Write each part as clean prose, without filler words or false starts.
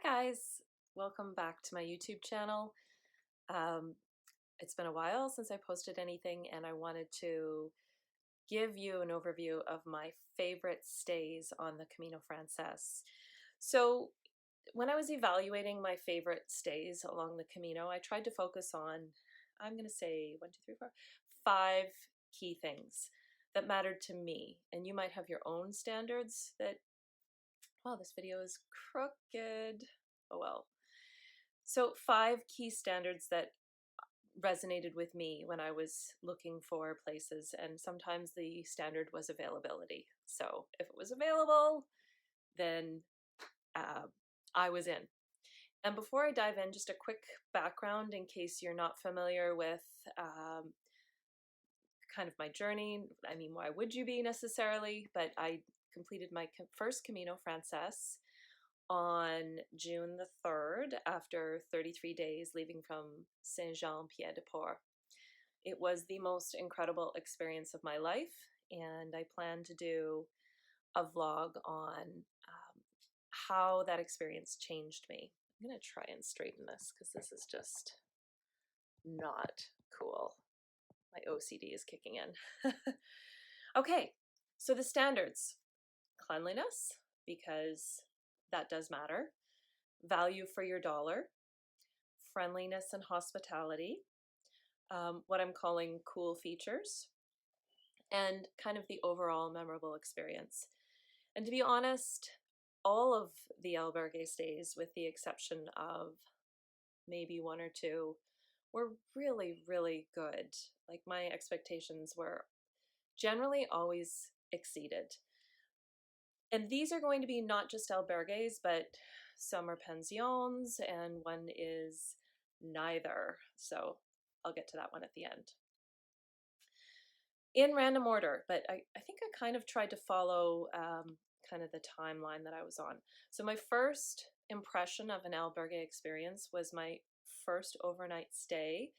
Hi guys, welcome back to my YouTube channel. It's been a while since I posted anything and I wanted to give you an overview of my favorite stays on the Camino Frances. So when I was evaluating my favorite stays along the Camino, I tried to focus on, I'm going to say 1, 2, 3, 4, 5 key things that mattered to me. And you might have your own standards that, wow, this video is crooked. Oh well. So 5 key standards that resonated with me when I was looking for places, and sometimes the standard was availability. So if it was available, then I was in. And before I dive in, just a quick background in case you're not familiar with kind of my journey. I mean, why would you be necessarily? But I completed my first Camino Frances on June the 3rd after 33 days leaving from Saint-Jean-Pied-de-Port. It was the most incredible experience of my life, and I plan to do a vlog on how that experience changed me. I'm going to try and straighten this because this is just not cool. My OCD is kicking in. Okay, so the standards. Cleanliness, because that does matter. Value for your dollar. Friendliness and hospitality. What I'm calling cool features. And kind of the overall memorable experience. And to be honest, all of the albergue stays, with the exception of maybe 1 or 2, were really, really good. Like, my expectations were generally always exceeded. And these are going to be not just albergues, but some are pensions and one is neither. So I'll get to that one at the end. In random order, but I think I kind of tried to follow kind of the timeline that I was on. So my first impression of an albergue experience was my first overnight stay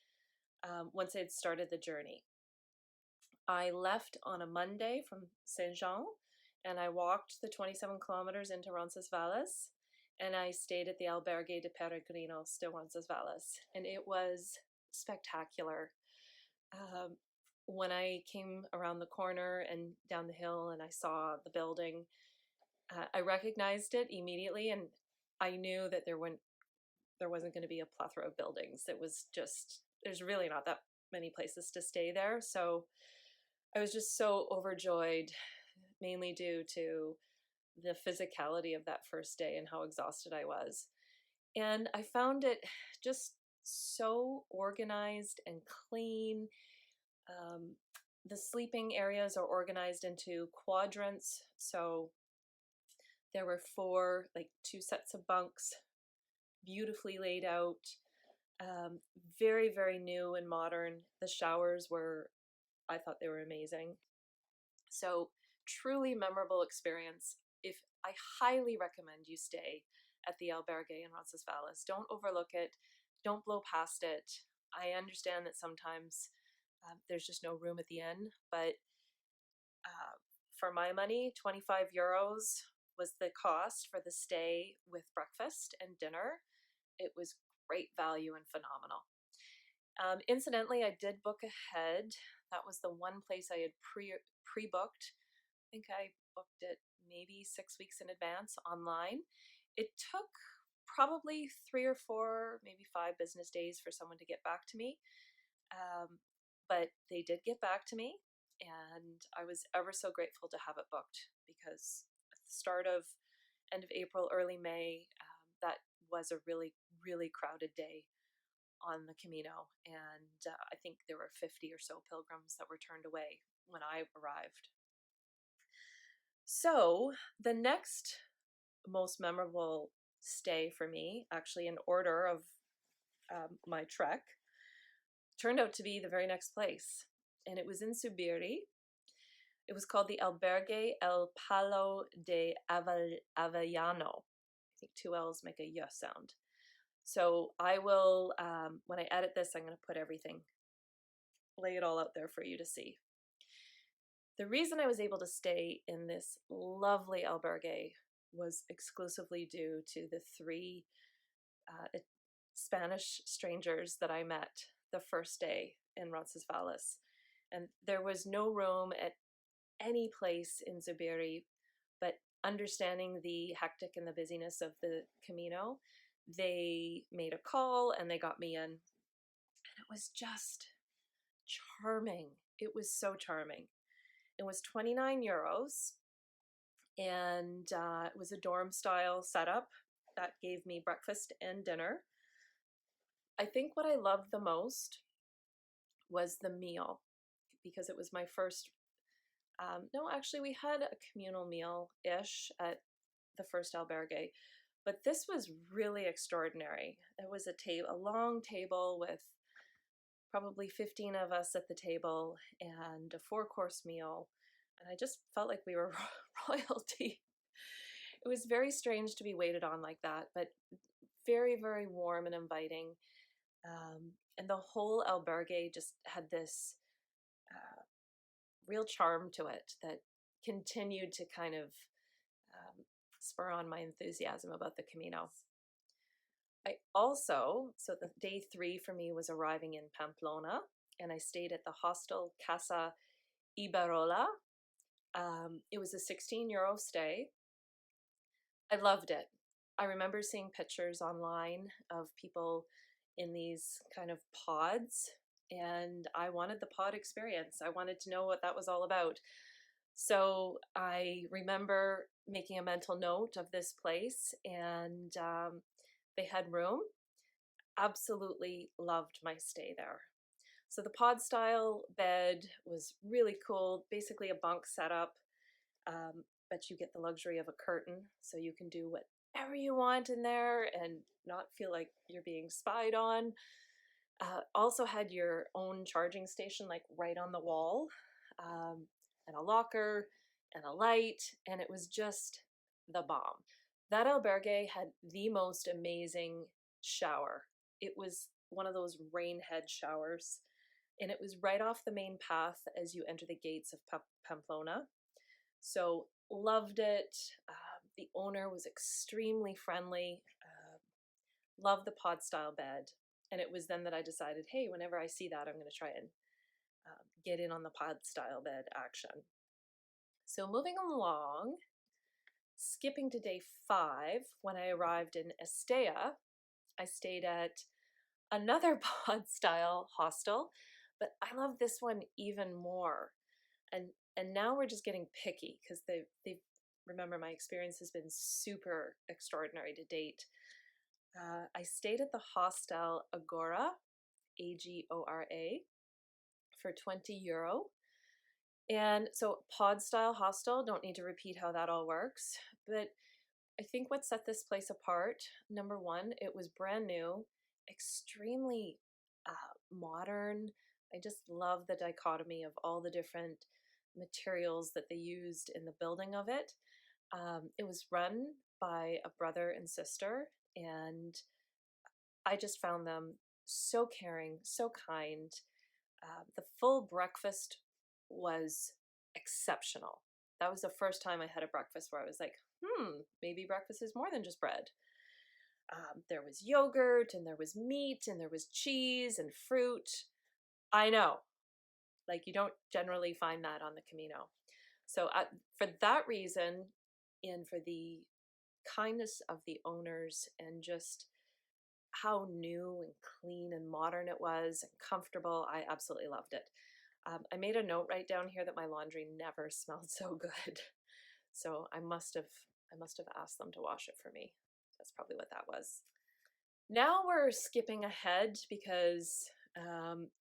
once I had started the journey. I left on a Monday from Saint-Jean and I walked the 27 kilometers into Roncesvalles, and I stayed at the Albergue de Peregrinos de Roncesvalles, and it was spectacular. When I came around the corner and down the hill and I saw the building, I recognized it immediately, and I knew that there wasn't going to be a plethora of buildings. It was just, there's really not that many places to stay there. So I was just so overjoyed, mainly due to the physicality of that first day and how exhausted I was. And I found it just so organized and clean. The sleeping areas are organized into quadrants. So there were 4, like 2 sets of bunks, beautifully laid out, very, very new and modern. The showers were, I thought they were amazing. So truly memorable experience. If I highly recommend you stay at the albergue in Roncesvalles. Don't overlook it. Don't blow past it. I understand that sometimes there's just no room at the inn, but for my money, 25 euros was the cost for the stay with breakfast and dinner. It was great value and phenomenal. Incidentally, I did book ahead. That was the one place I had pre-booked. I think I booked it maybe 6 weeks in advance online. It took probably 3 or 4, maybe 5 business days for someone to get back to me. But they did get back to me, and I was ever so grateful to have it booked, because at the start of end of April, early May, that was a really, really crowded day on the Camino, and I think there were 50 or so pilgrims that were turned away when I arrived. So the next most memorable stay for me, actually in order of my trek, turned out to be the very next place, and it was in Zubiri. It was called the Albergue El Palo de Avellano. I think 2 L's make a y sound. So I will, when I edit this, I'm going to put everything, lay it all out there for you to see. The reason I was able to stay in this lovely albergue was exclusively due to the three Spanish strangers that I met the first day in Roncesvalles. And there was no room at any place in Zubiri, but understanding the hectic and the busyness of the Camino, they made a call and they got me in. And it was just charming. It was so charming. It was 29 euros, and it was a dorm style setup that gave me breakfast and dinner. I think what I loved the most was the meal, because it was my first, no, actually we had a communal meal-ish at the first albergue, but this was really extraordinary. It was a long table with probably 15 of us at the table and a 4-course meal, and I just felt like we were royalty. It was very strange to be waited on like that, but very, very warm and inviting. And the whole albergue just had this real charm to it that continued to kind of spur on my enthusiasm about the Camino. So the day 3 for me was arriving in Pamplona, and I stayed at the hostel Casa Iberola. It was a 16 euro stay. I loved it. I remember seeing pictures online of people in these kind of pods, and I wanted the pod experience. I wanted to know what that was all about. So I remember making a mental note of this place, and they had room. Absolutely loved my stay there. So the pod style bed was really cool, basically a bunk setup, but you get the luxury of a curtain, so you can do whatever you want in there and not feel like you're being spied on. Also had your own charging station like right on the wall, and a locker and a light, and it was just the bomb. That albergue had the most amazing shower. It was one of those rain head showers, and it was right off the main path as you enter the gates of Pamplona. So loved it. The owner was extremely friendly. Loved the pod style bed. And it was then that I decided, hey, whenever I see that, I'm going to try and get in on the pod style bed action. So moving along, skipping to day 5, when I arrived in Estella, I stayed at another pod style hostel, but I love this one even more. And now we're just getting picky because they've remember, my experience has been super extraordinary to date. I stayed at the hostel Agora, Agora, for 20 euro. And so pod style hostel, don't need to repeat how that all works, but I think what set this place apart, number one, it was brand new, extremely modern. I just love the dichotomy of all the different materials that they used in the building of it. It was run by a brother and sister, and I just found them so caring, so kind. The full breakfast was exceptional. That was the first time I had a breakfast where I was like, maybe breakfast is more than just bread. There was yogurt, and there was meat, and there was cheese and fruit. I know, like you don't generally find that on the Camino. So for that reason, and for the kindness of the owners and just how new and clean and modern it was and comfortable, I absolutely loved it. I made a note right down here that my laundry never smelled so good. So I must have asked them to wash it for me. That's probably what that was. Now we're skipping ahead because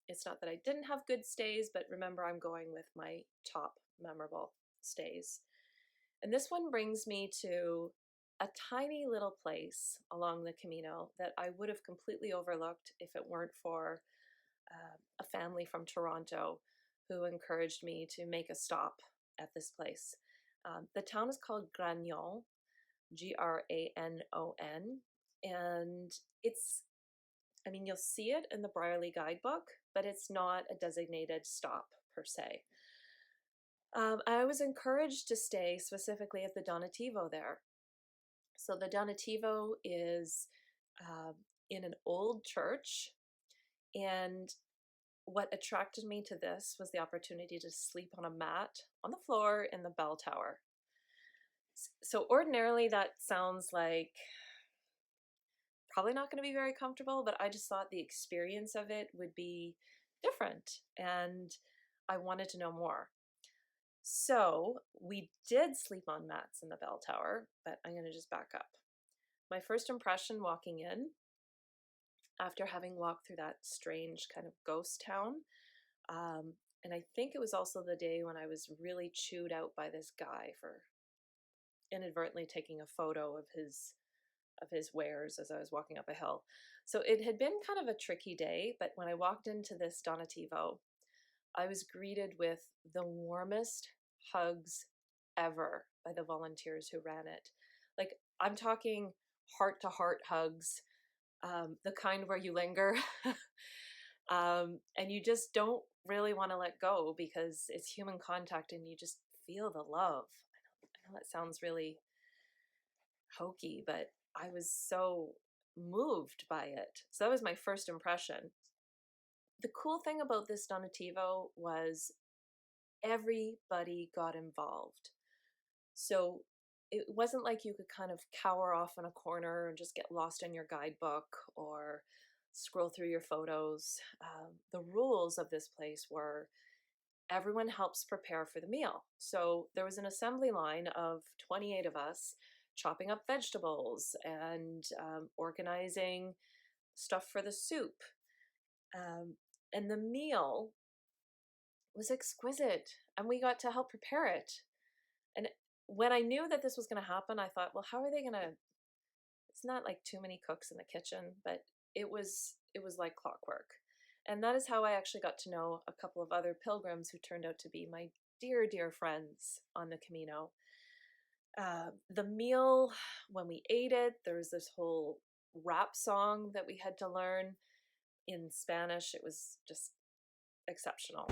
it's not that I didn't have good stays, but remember, I'm going with my top memorable stays. And this one brings me to a tiny little place along the Camino that I would have completely overlooked if it weren't for a family from Toronto who encouraged me to make a stop at this place. The town is called Granon, Granon, and you'll see it in the Brierley guidebook, but it's not a designated stop per se. I was encouraged to stay specifically at the Donativo there. So the Donativo is in an old church, and what attracted me to this was the opportunity to sleep on a mat on the floor in the bell tower. So ordinarily that sounds like probably not going to be very comfortable, but I just thought the experience of it would be different, and I wanted to know more. So we did sleep on mats in the bell tower, but I'm going to just back up. My first impression walking in, after having walked through that strange kind of ghost town, and I think it was also the day when I was really chewed out by this guy for inadvertently taking a photo of his wares as I was walking up a hill. So it had been kind of a tricky day, but when I walked into this Donativo, I was greeted with the warmest hugs ever by the volunteers who ran it. Like, I'm talking heart to heart hugs, the kind where you linger, and you just don't really want to let go because it's human contact and you just feel the love. I know that sounds really hokey, but I was so moved by it. So that was my first impression. The cool thing about this Donativo was everybody got involved. So it wasn't like you could kind of cower off in a corner and just get lost in your guidebook or scroll through your photos. The rules of this place were everyone helps prepare for the meal. So there was an assembly line of 28 of us chopping up vegetables and organizing stuff for the soup. And the meal was exquisite, and we got to help prepare it. And when I knew that this was going to happen, I thought, well, how are they going to? It's not like too many cooks in the kitchen, but it was like clockwork. And that is how I actually got to know a couple of other pilgrims who turned out to be my dear, dear friends on the Camino. The meal, when we ate it, there was this whole rap song that we had to learn in Spanish. It was just exceptional.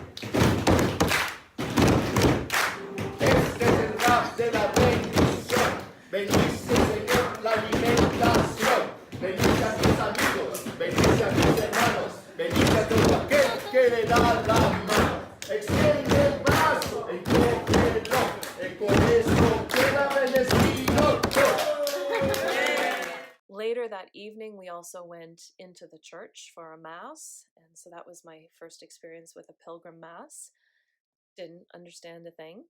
Este es el rap de la bendición. Bendice, Señor, la alimentación. Bendice a tus amigos, bendice a tus hermanos, bendice a todo aquel que le da la mano. Extiende el brazo, encógelo, y con eso queda bendecido. Later that evening, we also went into the church for a mass, and so that was my first experience with a pilgrim mass. Didn't understand a thing,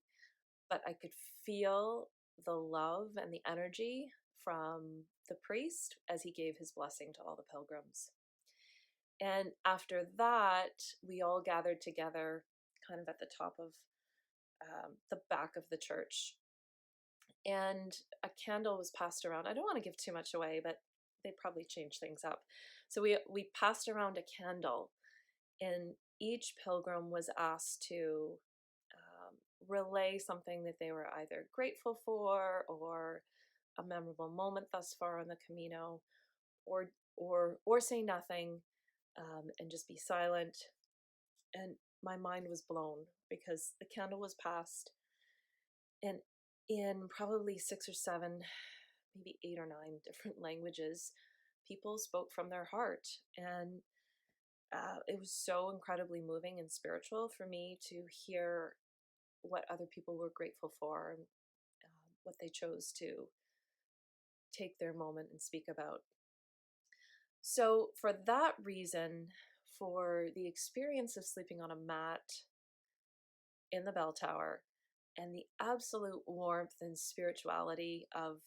but I could feel the love and the energy from the priest as he gave his blessing to all the pilgrims. And after that, we all gathered together kind of at the top of the back of the church. And a candle was passed around. I don't want to give too much away, but they probably changed things up. So we passed around a candle, and each pilgrim was asked to relay something that they were either grateful for or a memorable moment thus far on the Camino, or say nothing and just be silent. And my mind was blown because the candle was passed, and in probably 6 or 7, maybe 8 or 9 different languages, people spoke from their heart. And it was so incredibly moving and spiritual for me to hear what other people were grateful for and what they chose to take their moment and speak about. So for that reason, for the experience of sleeping on a mat in the bell tower and the absolute warmth and spirituality of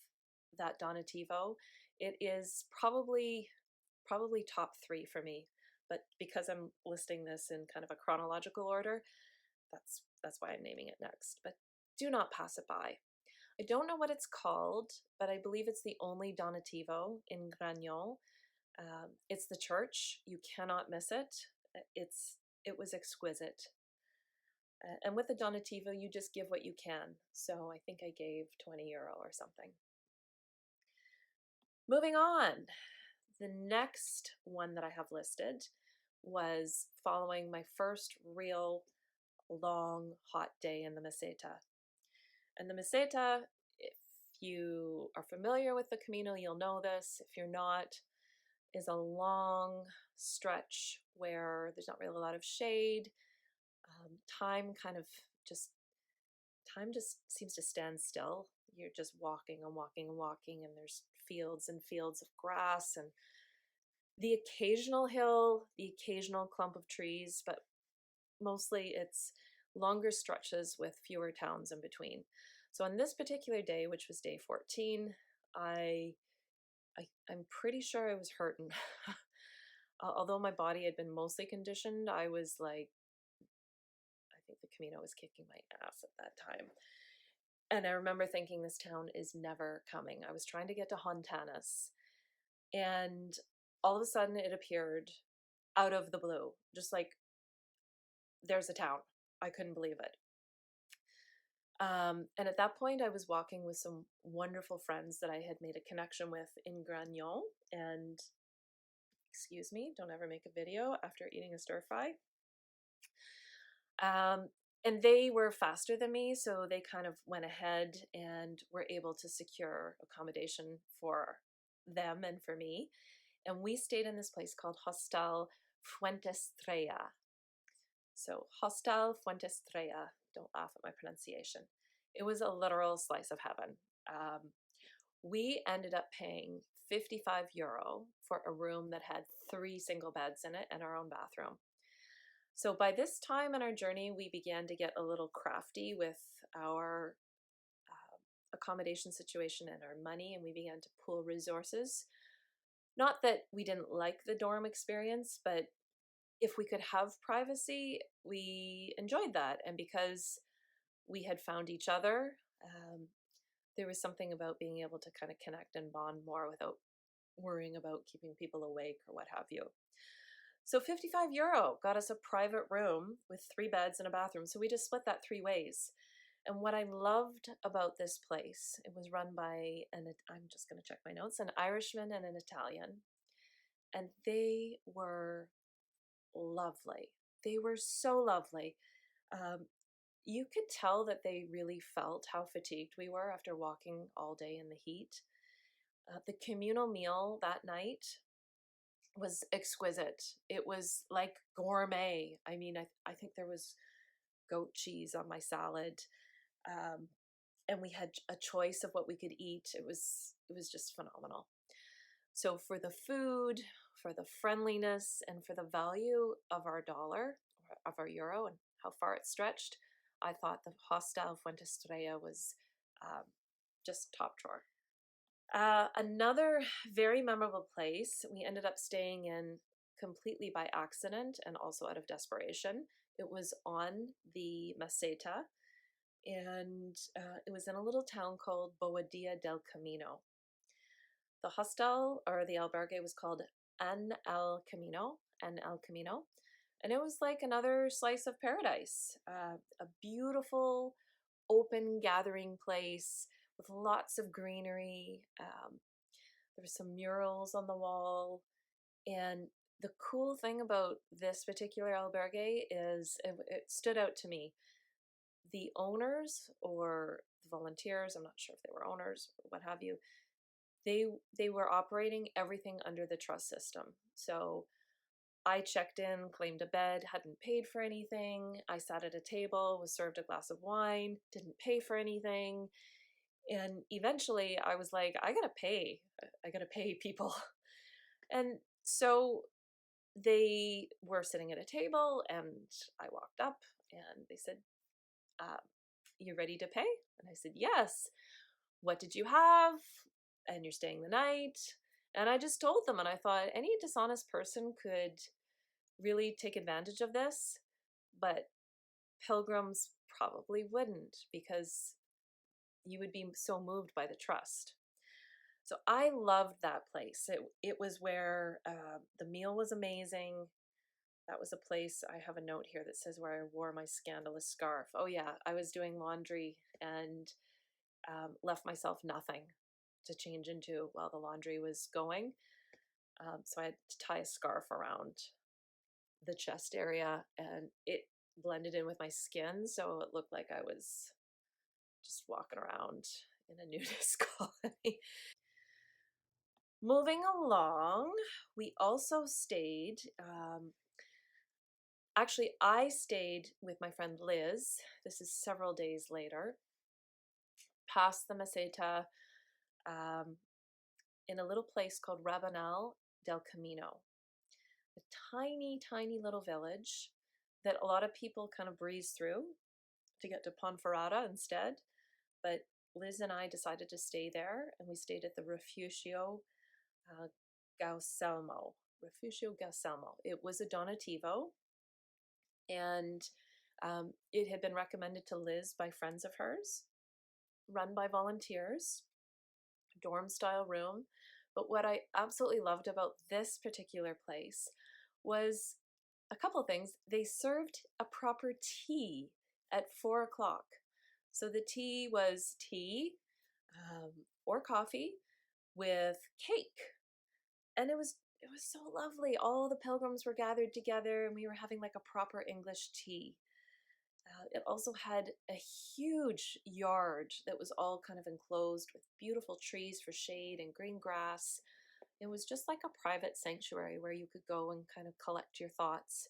that Donativo, it is probably top 3 for me. But because I'm listing this in kind of a chronological order, that's why I'm naming it next. But do not pass it by. I don't know what it's called, but I believe it's the only Donativo in Granon. It's the church. You cannot miss it. It was exquisite. And with the Donativo, you just give what you can. So I think I gave €20 or something. Moving on. The next one that I have listed was following my first real long hot day in the Meseta. And the Meseta, if you are familiar with the Camino, you'll know this. If you're not, is a long stretch where there's not really a lot of shade. Time kind of just time just seems to stand still. You're just walking and walking and walking, and there's fields and fields of grass and the occasional hill, the occasional clump of trees, but mostly it's longer stretches with fewer towns in between. So on this particular day, which was day 14, I'm pretty sure I was hurting. Although my body had been mostly conditioned, I was like, I think the Camino was kicking my ass at that time. And I remember thinking this town is never coming. I was trying to get to Hontanas, and all of a sudden it appeared out of the blue, just like there's a town. I couldn't believe it. And at that point, I was walking with some wonderful friends that I had made a connection with in Granon. And excuse me, don't ever make a video after eating a stir fry. And they were faster than me, so they kind of went ahead and were able to secure accommodation for them and for me. And we stayed in this place called Hostel Fuentestrella. So Hostel Fuentestrella, don't laugh at my pronunciation. It was a literal slice of heaven. We ended up paying €55 for a room that had 3 single beds in it and our own bathroom. So by this time in our journey, we began to get a little crafty with our accommodation situation and our money, and we began to pool resources. Not that we didn't like the dorm experience, but if we could have privacy, we enjoyed that. And because we had found each other, there was something about being able to kind of connect and bond more without worrying about keeping people awake or what have you. So €55 got us a private room with 3 beds and a bathroom. So we just split that 3 ways. And what I loved about this place, it was run by I'm just going to check my notes, an Irishman and an Italian. And they were lovely. They were so lovely. You could tell that they really felt how fatigued we were after walking all day in the heat. The communal meal that night was exquisite. It was like gourmet. I mean, I think there was goat cheese on my salad. And we had a choice of what we could eat. It was just phenomenal. So for the food, for the friendliness, and for the value of our dollar, of our euro, and how far it stretched, I thought the Hostel Fuentestrella was just top drawer. Another very memorable place we ended up staying in completely by accident and also out of desperation. It was on the Meseta, and it was in a little town called Boadilla del Camino. The hostel, or the albergue, was called El Camino, and it was like another slice of paradise. A beautiful, open gathering place with lots of greenery. There were some murals on the wall, and the cool thing about this particular albergue is it stood out to me. The owners or the volunteers, I'm not sure if they were owners or what have you, they were operating everything under the trust system. So I checked in, claimed a bed, hadn't paid for anything. I sat at a table, was served a glass of wine, didn't pay for anything. And eventually I was like, I gotta pay people. And so they were sitting at a table, and I walked up and they said, you ready to pay? And I said, yes. What did you have? And you're staying the night? And I just told them, and I thought any dishonest person could really take advantage of this, but pilgrims probably wouldn't, because you would be so moved by the trust. So I loved that place. It was where the meal was amazing. That was a place, I have a note here that says, where I wore my scandalous scarf. Oh yeah, I was doing laundry and left myself nothing to change into while the laundry was going. So I had to tie a scarf around the chest area, and it blended in with my skin, so it looked like I was just walking around in a nudist colony. Moving along, we also stayed, actually, I stayed with my friend Liz. This is several days later, past the Meseta, um, in a little place called Rabanal del Camino, a tiny, tiny little village that a lot of people kind of breeze through to get to Ponferrada instead. But Liz and I decided to stay there, and we stayed at the Refugio Gauselmo. Refugio Gauselmo. It was a donativo, and it had been recommended to Liz by friends of hers, run by volunteers, dorm style room. But what I absolutely loved about this particular place was a couple of things. They served a proper tea at 4 o'clock. So the tea was tea or coffee with cake. And it was so lovely. All the pilgrims were gathered together and we were having like a proper English tea. It also had a huge yard that was all kind of enclosed with beautiful trees for shade and green grass. It was just like a private sanctuary where you could go and kind of collect your thoughts.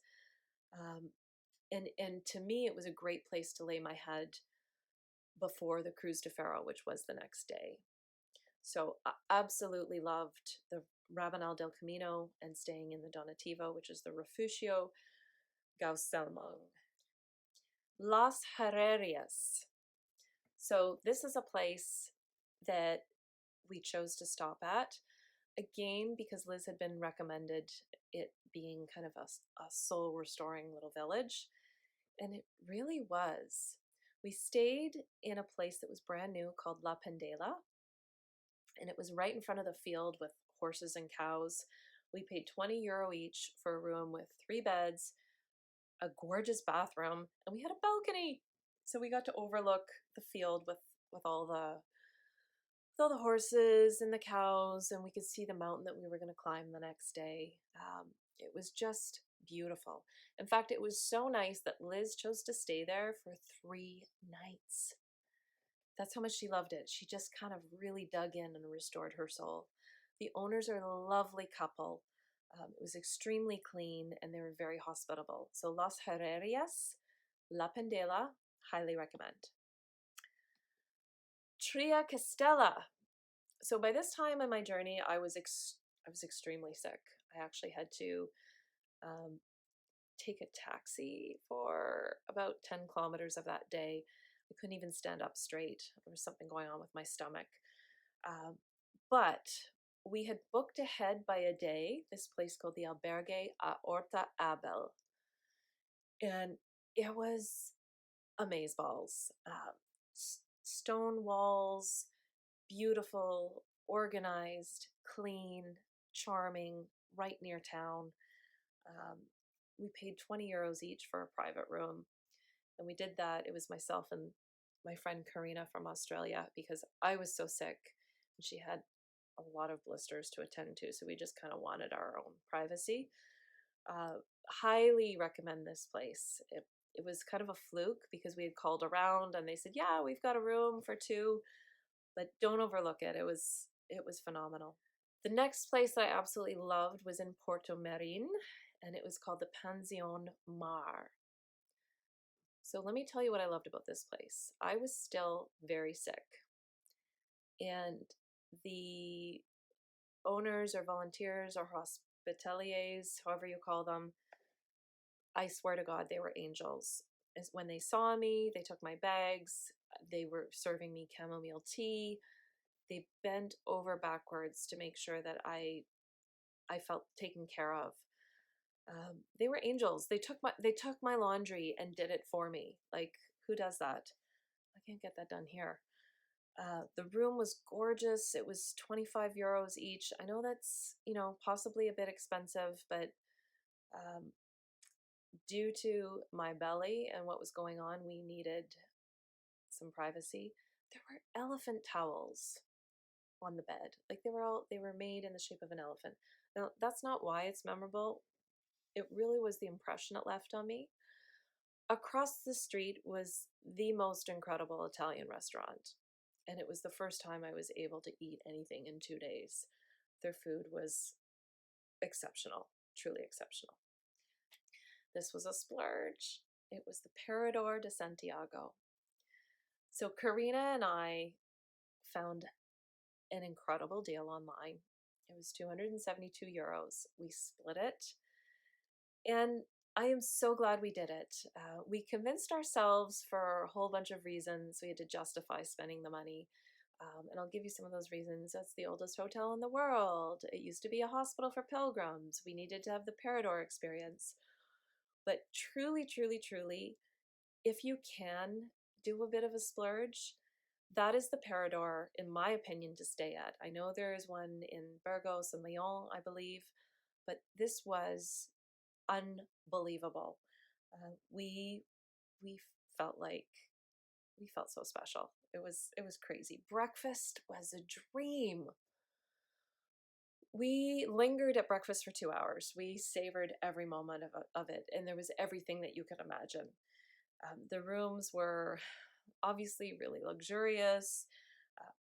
And to me, it was a great place to lay my head before the Cruz de Ferro, which was the next day. So I absolutely loved the Rabanal del Camino and staying in the Donativo, which is the Refugio Gauselmo. Las Herrerias. So this is a place that we chose to stop at, again, because Liz had been recommended it being kind of a soul restoring little village. And it really was. We stayed in a place that was brand new called La Pendela, and it was right in front of the field with horses and cows. We paid €20 each for a room with 3 beds, a gorgeous bathroom, and we had a balcony. So we got to overlook the field with all the horses and the cows, and we could see the mountain that we were going to climb the next day. It was just beautiful. In fact, it was so nice that Liz chose to stay there for 3 nights. That's how much she loved it. She just kind of really dug in and restored her soul. The owners are a lovely couple. It was extremely clean and they were very hospitable. So Las Herrerias, La Pendela, highly recommend. Triacastela. So by this time in my journey, I was extremely sick. I actually had to take a taxi for about 10 kilometers of that day. I couldn't even stand up straight. There was something going on with my stomach. But we had booked ahead by a day this place called the Albergue a Horta Abel. And it was amazeballs. Stone walls, beautiful, organized, clean, charming, right near town. We paid €20 each for a private room. And we did that. It was myself and my friend Karina from Australia, because I was so sick and she had a lot of blisters to attend to. So we just kind of wanted our own privacy. Highly recommend this place. It was kind of a fluke because we had called around and they said, yeah, we've got a room for 2, but don't overlook it. It was phenomenal. The next place that I absolutely loved was in Portomarin, and it was called the Pension Mar. So let me tell you what I loved about this place. I was still very sick, and the owners or volunteers or hospitaliers, however you call them, I swear to God, they were angels. As when they saw me, they took my bags, they were serving me chamomile tea, they bent over backwards to make sure that I felt taken care of. They were angels. They took my laundry and did it for me. Like, who does that? I can't get that done here. The room was gorgeous. It was €25 each. I know that's, possibly a bit expensive, but due to my belly and what was going on, we needed some privacy. There were elephant towels on the bed. Like they were made in the shape of an elephant. Now, that's not why it's memorable. It really was the impression it left on me. Across the street was the most incredible Italian restaurant. and it was the first time I was able to eat anything in 2 days. Their food was exceptional, truly exceptional. This was a splurge. It was the Parador de Santiago. So Karina and I found an incredible deal online. It was 272 euros. We split it, and I am so glad we did it. We convinced ourselves for a whole bunch of reasons. We had to justify spending the money. And I'll give you some of those reasons. That's the oldest hotel in the world. It used to be a hospital for pilgrims. We needed to have the Parador experience. But truly, truly, truly, if you can do a bit of a splurge, that is the Parador, in my opinion, to stay at. I know there is one in Burgos and Lyon, I believe, but this was unbelievable. We felt like we felt so special. It was crazy. Breakfast was a dream. We lingered at breakfast for 2 hours. We savored every moment of it, and there was everything that you could imagine. The rooms were obviously really luxurious.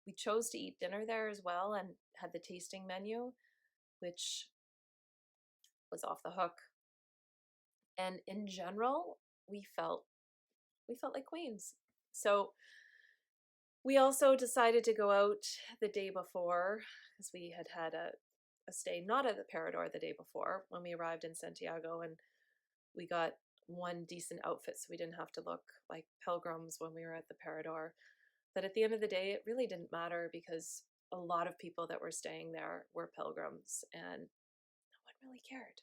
We chose to eat dinner there as well and had the tasting menu, which was off the hook. And in general, we felt like queens. So we also decided to go out the day before, because we had had a stay not at the Parador the day before when we arrived in Santiago, and we got one decent outfit so we didn't have to look like pilgrims when we were at the Parador. But at the end of the day, it really didn't matter because a lot of people that were staying there were pilgrims and no one really cared.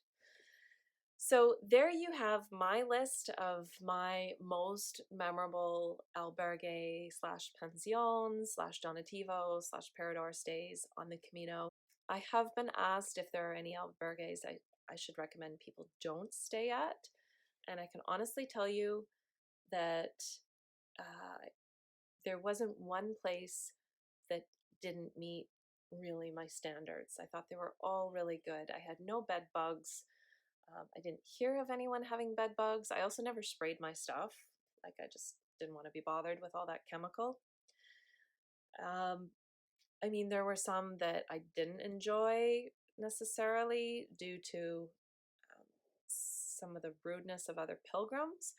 So there you have my list of my most memorable albergue slash pension slash donativo slash Parador stays on the Camino. I have been asked if there are any albergues I should recommend people don't stay at. And I can honestly tell you that there wasn't one place that didn't meet really my standards. I thought they were all really good. I had no bed bugs. I didn't hear of anyone having bed bugs. I also never sprayed my stuff. Like, I just didn't want to be bothered with all that chemical. I mean, there were some that I didn't enjoy necessarily due to some of the rudeness of other pilgrims,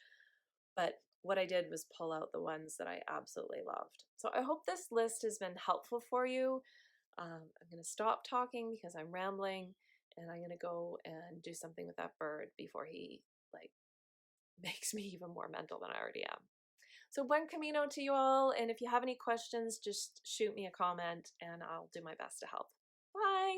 but what I did was pull out the ones that I absolutely loved. So I hope this list has been helpful for you. I'm going to stop talking because I'm rambling, and I'm going to go and do something with that bird before he makes me even more mental than I already am. So buen camino to you all, and if you have any questions, just shoot me a comment and I'll do my best to help. Bye!